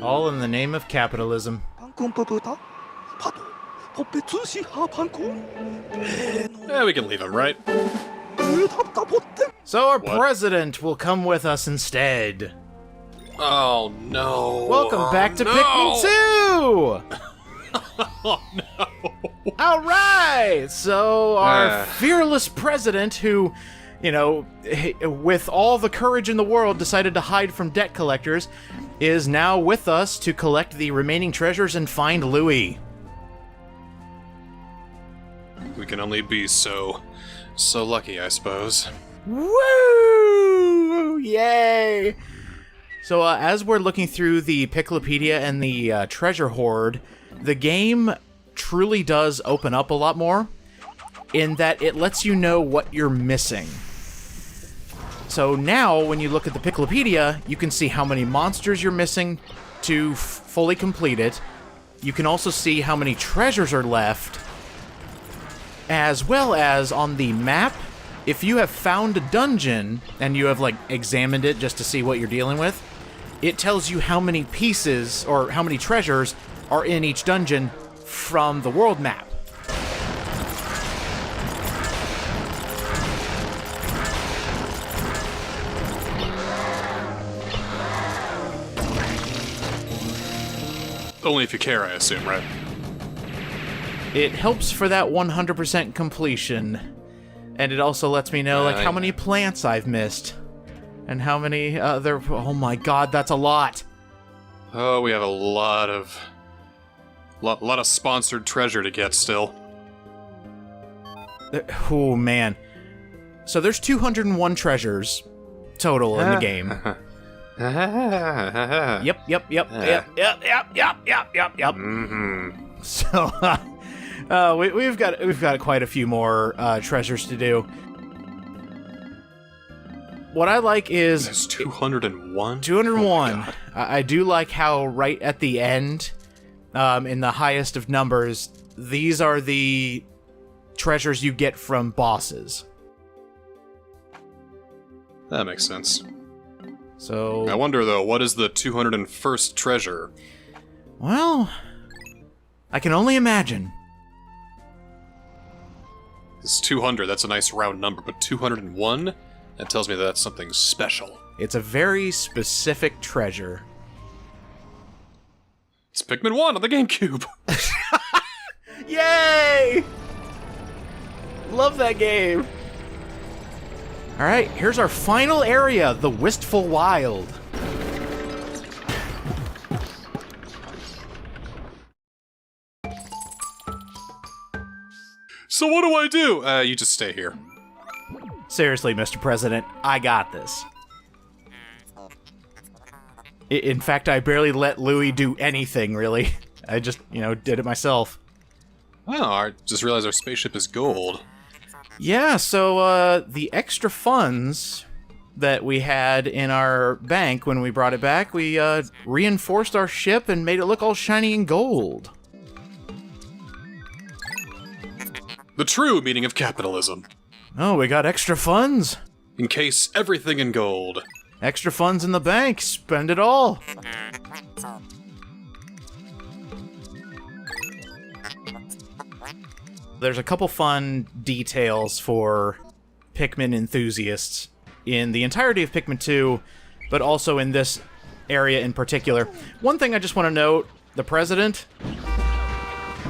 All in the name of capitalism. Yeah, we can leave him, right? So our president will come with us instead. Oh, no. Welcome back to Pikmin 2! Oh, no. Alright! So our fearless president who, you know, with all the courage in the world decided to hide from debt collectors is now with us to collect the remaining treasures and find Louie. We can only be so lucky, I suppose. Woo! Yay! So as we're looking through the Picklopedia and the treasure hoard, the game truly does open up a lot more in that it lets you know what you're missing. So now, when you look at the Picklopedia, you can see how many monsters you're missing to fully complete it. You can also see how many treasures are left, as well as on the map, if you have found a dungeon and you have, like, examined it just to see what you're dealing with, it tells you how many pieces or how many treasures are in each dungeon from the world map. Only if you care, I assume, right? It helps for that 100% completion. And it also lets me know, like, how many plants I've missed. And how many other... Oh my god, that's a lot! Oh, we have a lot of sponsored treasure to get still. Oh, man. So there's 201 treasures total in the game. Yep. Mm-hmm. So, we've got quite a few more treasures to do. What I like is... There's 201? 201. Oh I do like how right at the end, in the highest of numbers, these are the treasures you get from bosses. That makes sense. So... I wonder, though, what is the 201st treasure? Well... I can only imagine. It's 200, that's a nice round number, but 201? That tells me that that's something special. It's a very specific treasure. It's Pikmin 1 on the GameCube! Yay! Love that game. Alright, here's our final area, the Wistful Wild. So what do I do? You just stay here. Seriously, Mr. President, I got this. In fact, I barely let Louie do anything, really. I just, did it myself. Oh, I just realized our spaceship is gold. Yeah, so, the extra funds that we had in our bank when we brought it back, we, reinforced our ship and made it look all shiny and gold. The true meaning of capitalism. Oh, we got extra funds. Encase everything in gold. Extra funds in the bank. Spend it all. There's a couple fun details for Pikmin enthusiasts in the entirety of Pikmin 2, but also in this area in particular. One thing I just want to note, the president,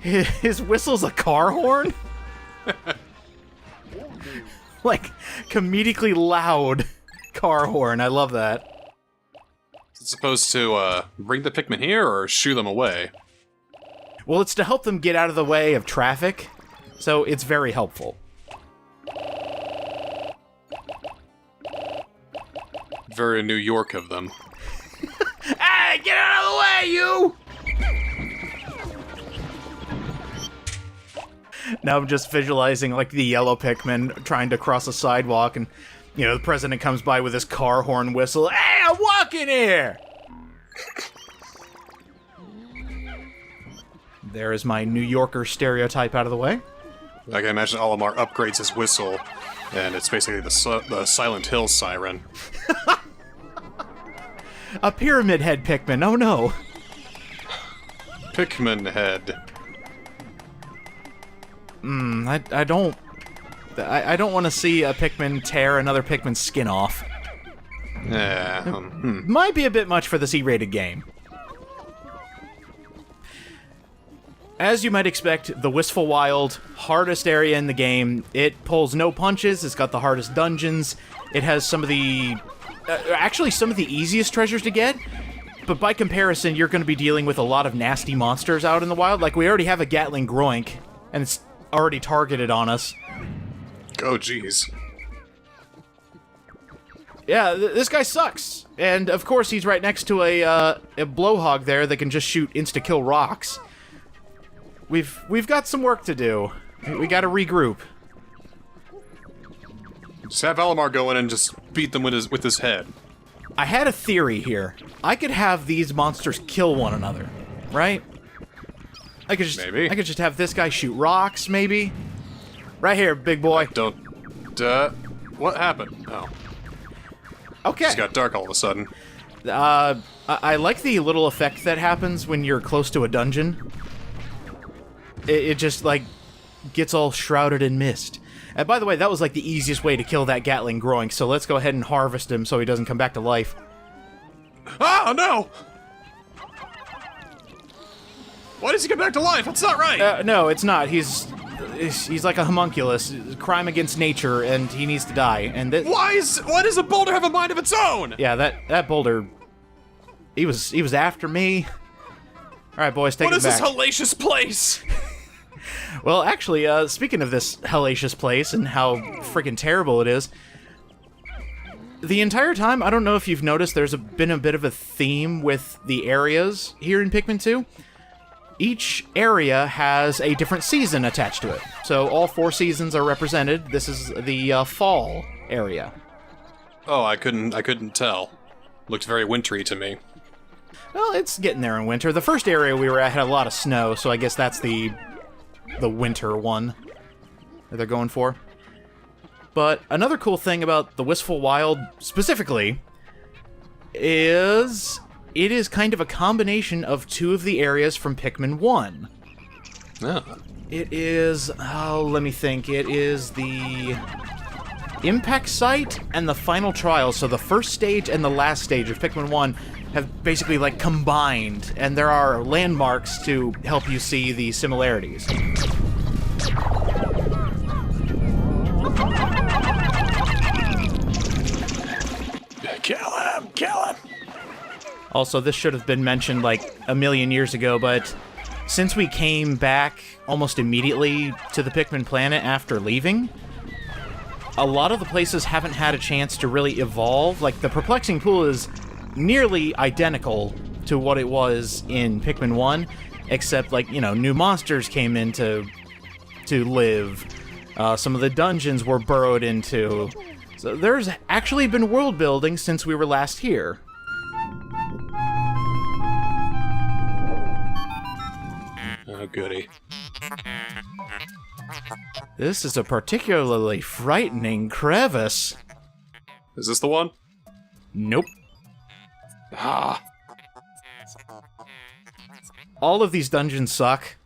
his whistle's a car horn? Like, comedically loud car horn. I love that. Is it supposed to, bring the Pikmin here, or shoo them away? Well, it's to help them get out of the way of traffic, so it's very helpful. Very New York of them. Hey, get out of the way, you! Now I'm just visualizing, like, the yellow Pikmin trying to cross a sidewalk, and, the president comes by with his car horn whistle. Hey, I'm walking here! There is my New Yorker stereotype out of the way. I can imagine Olimar upgrades his whistle, and it's basically the Silent Hill siren. A pyramid head Pikmin, oh no! Pikmin head. I don't want to see a Pikmin tear another Pikmin's skin off. Yeah. Might be a bit much for this E-rated game. As you might expect, the Wistful Wild, hardest area in the game. It pulls no punches, it's got the hardest dungeons, it has some of the... actually, some of the easiest treasures to get, but by comparison, you're going to be dealing with a lot of nasty monsters out in the wild. Like, we already have a Gatling Groink, and it's already targeted on us. Oh, jeez. Yeah, this guy sucks. And, of course, he's right next to a blowhog there that can just shoot insta-kill rocks. We've got some work to do. We gotta regroup. Just have Olimar go in and just beat them with his head. I had a theory here. I could have these monsters kill one another, right? I could just have this guy shoot rocks, maybe. Right here, big boy. Don't. What happened? Oh. Okay. Just got dark all of a sudden. I like the little effect that happens when you're close to a dungeon. It just, like, gets all shrouded in mist. And by the way, that was, like, the easiest way to kill that Gatling Groink, so let's go ahead and harvest him so he doesn't come back to life. Oh, no! Why does he come back to life? That's not right! No, it's not. He's like a homunculus. Crime against nature, and he needs to die. And why does a boulder have a mind of its own? Yeah, that boulder... He was after me. Alright, boys, take it back. What is this hellacious place? Well, actually, speaking of this hellacious place and how freaking terrible it is, the entire time, I don't know if you've noticed, there's been a bit of a theme with the areas here in Pikmin 2. Each area has a different season attached to it. So all 4 seasons are represented. This is the fall area. Oh, I couldn't tell. Looked very wintry to me. Well, it's getting there in winter. The first area we were at had a lot of snow, so I guess that's the winter one that they're going for. But another cool thing about the Wistful Wild specifically is it is kind of a combination of 2 of the areas from Pikmin 1. Oh. It is, let me think, it is the Impact Site and the Final Trial, so the first stage and the last stage of Pikmin 1 have basically, like, combined, and there are landmarks to help you see the similarities. Kill him! Also, this should have been mentioned, like, a million years ago, but since we came back almost immediately to the Pikmin planet after leaving, a lot of the places haven't had a chance to really evolve. Like, the Perplexing Pool is nearly identical to what it was in Pikmin 1, except, like, you know, new monsters came in to live. Some of the dungeons were burrowed into. So there's actually been world building since we were last here. Oh, goody. This is a particularly frightening crevice. Is this the one? Nope. Ah. All of these dungeons suck.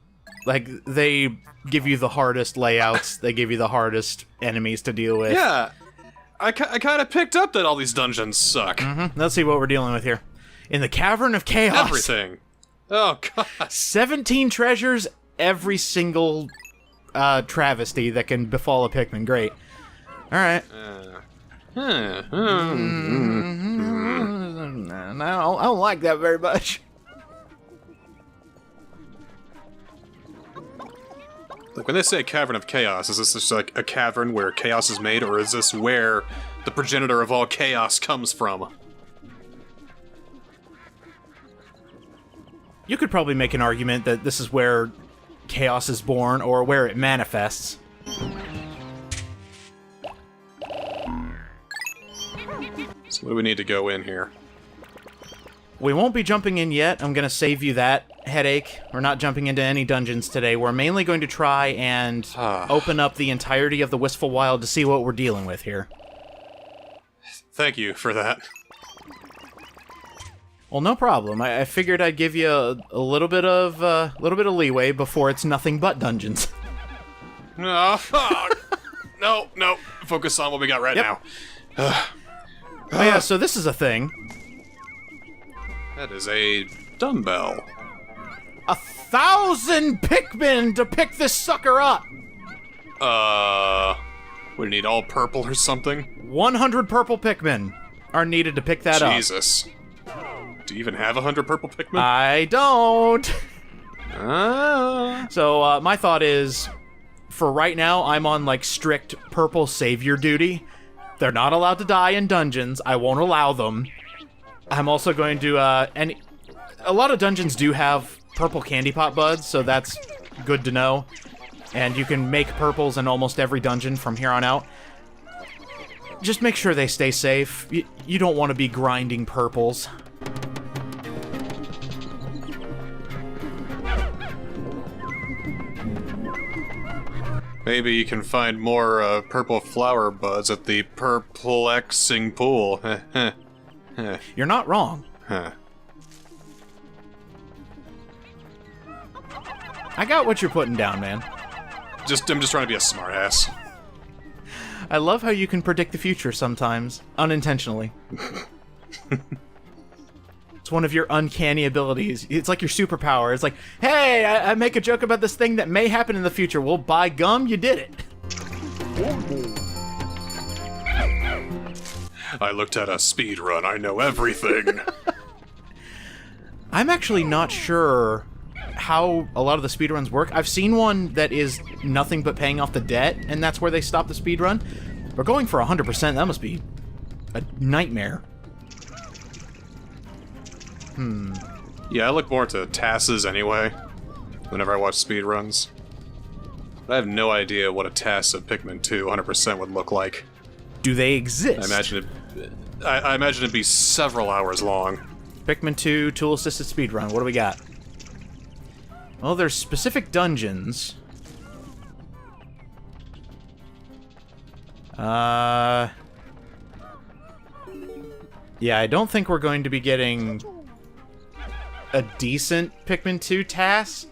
Like, they give you the hardest layouts, they give you the hardest enemies to deal with. Yeah, I kind of picked up that all these dungeons suck. Mm-hmm. Let's see what we're dealing with here. In the Cavern of Chaos. Everything. Oh, God. 17 treasures, every single travesty that can befall a Pikmin. Great. Alright. I don't like that very much. Like, when they say Cavern of Chaos, is this just like a cavern where chaos is made, or is this where the progenitor of all chaos comes from? You could probably make an argument that this is where chaos is born, or where it manifests. So what do we need to go in here? We won't be jumping in yet. I'm going to save you that headache. We're not jumping into any dungeons today. We're mainly going to try and open up the entirety of the Wistful Wild to see what we're dealing with here. Thank you for that. Well, no problem. I figured I'd give you a little bit of leeway before it's nothing but dungeons. No, no. Focus on what we got right now. Oh yeah, so this is a thing. That is a dumbbell. 1,000 Pikmin to pick this sucker up! We need all purple or something? 100 purple Pikmin are needed to pick that up. Jesus. Do you even have 100 purple Pikmin? I don't! So, my thought is, for right now, I'm on, like, strict purple savior duty. They're not allowed to die in dungeons. I won't allow them. I'm also going to, and a lot of dungeons do have purple candy pot buds, so that's good to know. And you can make purples in almost every dungeon from here on out. Just make sure they stay safe. You don't want to be grinding purples. Maybe you can find more purple flower buds at the perplexing pool. You're not wrong. Huh. I got what you're putting down, man. I'm just trying to be a smartass. I love how you can predict the future sometimes, unintentionally. It's one of your uncanny abilities. It's like your superpower. It's like, hey, I make a joke about this thing that may happen in the future. Well, by gum, you did it. I looked at a speed run. I know everything. I'm actually not sure how a lot of the speedruns work. I've seen one that is nothing but paying off the debt, and that's where they stop the speedrun. But going for 100%, that must be a nightmare. Yeah, I look more to TASes anyway, whenever I watch speedruns. But I have no idea what a TAS of Pikmin 2 100% would look like. Do they exist? I imagine it'd be several hours long. Pikmin 2 tool-assisted speedrun. What do we got? Well, there's specific dungeons. Yeah, I don't think we're going to be getting a decent Pikmin 2 task,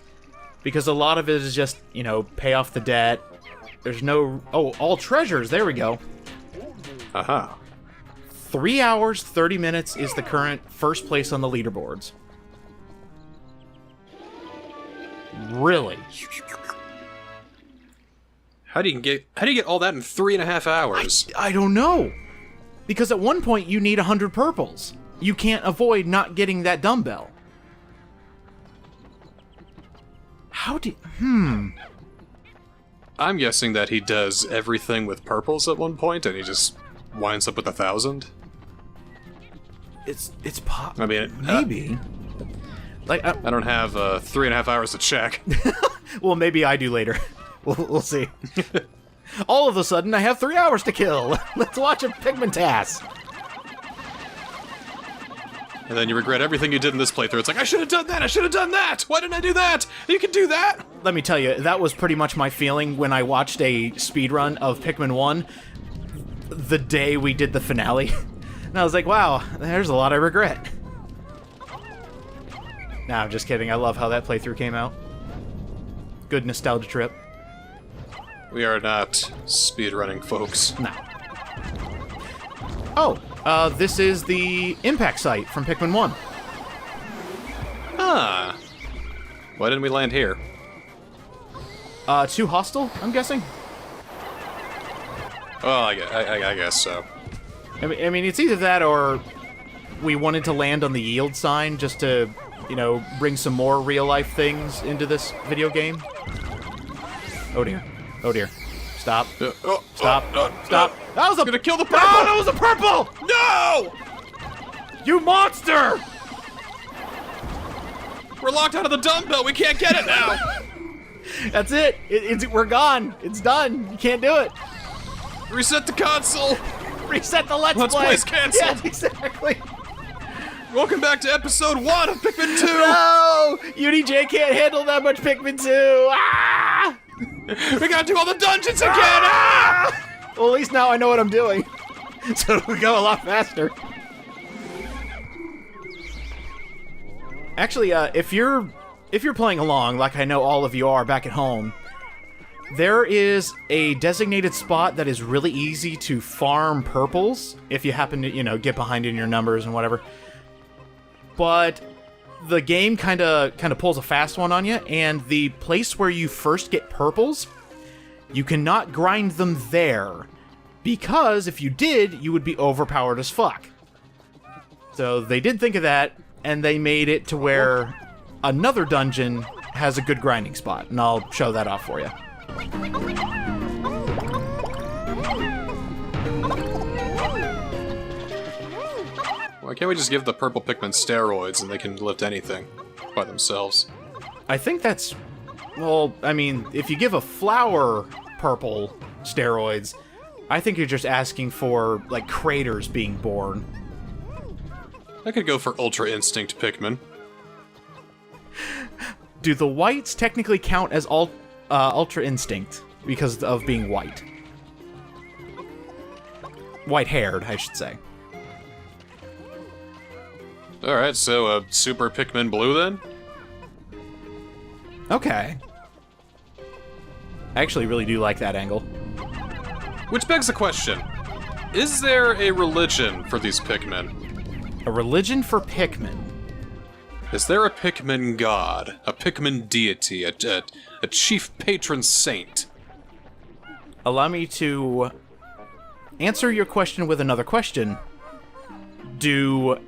because a lot of it is just, you know, pay off the debt. There's no... Oh, all treasures! There we go. Aha. 3 hours, 30 minutes is the current first place on the leaderboards. Really? How do you get all that in 3.5 hours? I don't know. Because at one point you need 100 purples. You can't avoid not getting that dumbbell. How do... I'm guessing that he does everything with purples at one point, and he just winds up with 1,000. It's pop. I mean, maybe. Like I don't have 3.5 hours to check. Well, maybe I do later. We'll see. All of a sudden, I have 3 hours to kill. Let's watch a Pikmin task. And then you regret everything you did in this playthrough. It's like, I should have done that! I should have done that! Why didn't I do that? You can do that! Let me tell you, that was pretty much my feeling when I watched a speedrun of Pikmin 1 the day we did the finale. And I was like, wow, there's a lot I regret. Nah, I'm just kidding. I love how that playthrough came out. Good nostalgia trip. We are not speedrunning, folks. No. Oh, this is the impact site from Pikmin 1. Ah. Why didn't we land here? Too hostile, I'm guessing? Well, I guess so. I mean, it's either that or we wanted to land on the yield sign just to, you know, bring some more real-life things into this video game. Oh dear. Oh dear. Stop. Stop. Stop. That was gonna kill the purple! No, that was a purple! No! You monster! We're locked out of the dumbbell. We can't get it now. That's it. We're gone. It's done. You can't do it. Reset the console. Reset the Let's Let's Play. Play's canceled. Yeah, exactly. Welcome back to episode 1 of Pikmin 2! No! UDJ can't handle that much Pikmin 2! Ah! We gotta do all the dungeons again! Ah! Well, at least now I know what I'm doing. So it'll go a lot faster. Actually, if you're playing along, like I know all of you are back at home, there is a designated spot that is really easy to farm purples, if you happen to, get behind in your numbers and whatever. But the game kind of pulls a fast one on you, and the place where you first get purples, you cannot grind them there, because if you did, you would be overpowered as fuck. So they did think of that, and they made it to where another dungeon has a good grinding spot, and I'll show that off for you. Why can't we just give the purple Pikmin steroids and they can lift anything by themselves? I think that's... Well, I mean, if you give a flower purple steroids, I think you're just asking for, like, craters being born. I could go for Ultra Instinct Pikmin. Do the whites technically count as Ultra Instinct because of being white? White-haired, I should say. Alright, so Super Pikmin Blue then? Okay. I actually really do like that angle. Which begs the question, is there a religion for these Pikmin? A religion for Pikmin? Is there a Pikmin god? A Pikmin deity? A chief patron saint? Allow me to answer your question with another question. Do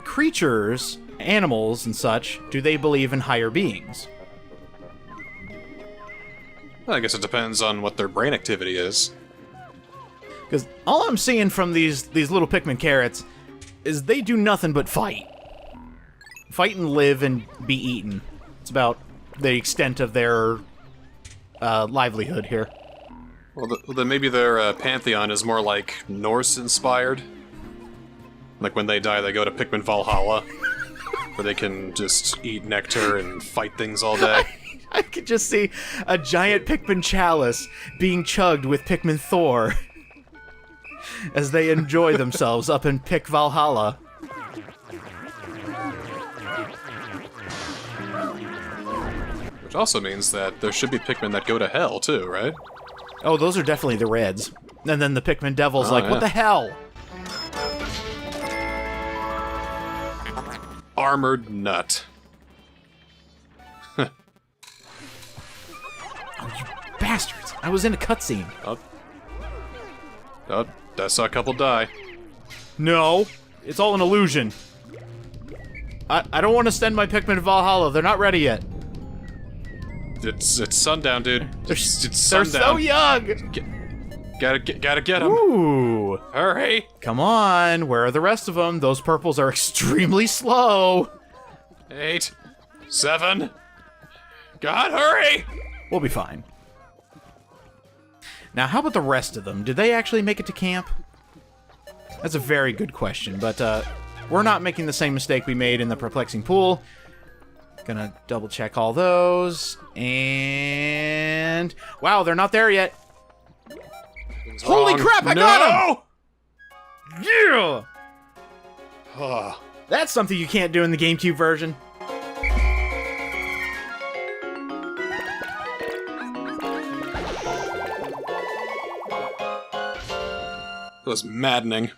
creatures, animals and such, do they believe in higher beings? I guess it depends on what their brain activity is. Because all I'm seeing from these little Pikmin carrots is they do nothing but fight. Fight and live and be eaten. It's about the extent of their livelihood here. Well, then maybe their pantheon is more like Norse-inspired. Like when they die, they go to Pikmin Valhalla, where they can just eat nectar and fight things all day. I could just see a giant Pikmin chalice being chugged with Pikmin Thor as they enjoy themselves up in Pik Valhalla. Which also means that there should be Pikmin that go to hell, too, right? Oh, those are definitely the reds. And then the Pikmin Devil's like, yeah. what the hell? Armored Nut. Oh, you bastards. I was in a cutscene. Oh, I saw a couple die. No, it's all an illusion. I don't want to send my Pikmin to Valhalla. They're not ready yet. It's sundown, dude. They're sundown. so young. Gotta get them. Ooh. Hurry. Come on. Where are the rest of them? Those purples are extremely slow. 8, 7. God, hurry! We'll be fine. Now, how about the rest of them? Did they actually make it to camp? That's a very good question, but we're not making the same mistake we made in the perplexing pool. Gonna double check all those, and... Wow, they're not there yet. Holy crap, I got him! Yeah! That's something you can't do in the GameCube version. It was maddening.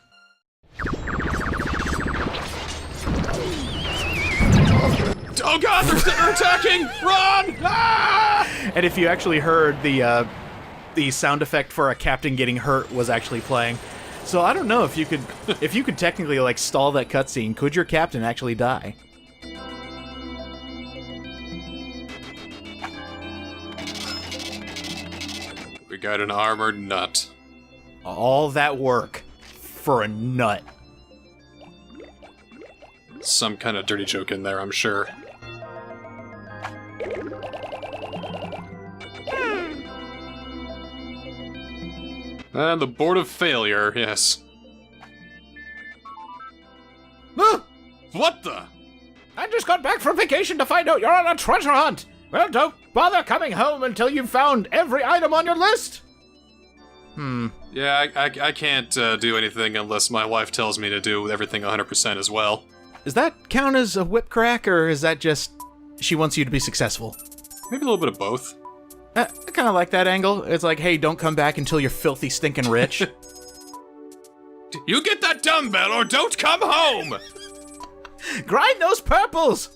Oh god, they're attacking! Run! Ah! And if you actually heard the sound effect for a captain getting hurt was actually playing. So I don't know if you could technically like stall that cutscene. Could your captain actually die? We got an armored nut. All that work for a nut. Some kind of dirty joke in there, I'm sure. And the board of failure, yes. Ah! What the? I just got back from vacation to find out you're on a treasure hunt. Well, don't bother coming home until you've found every item on your list. Yeah, I can't do anything unless my wife tells me to do everything 100% as well. Does that count as a whip crack, or is that just she wants you to be successful? Maybe a little bit of both. I kind of like that angle. It's like, hey, don't come back until you're filthy, stinking rich. You get that dumbbell or don't come home! Grind those purples!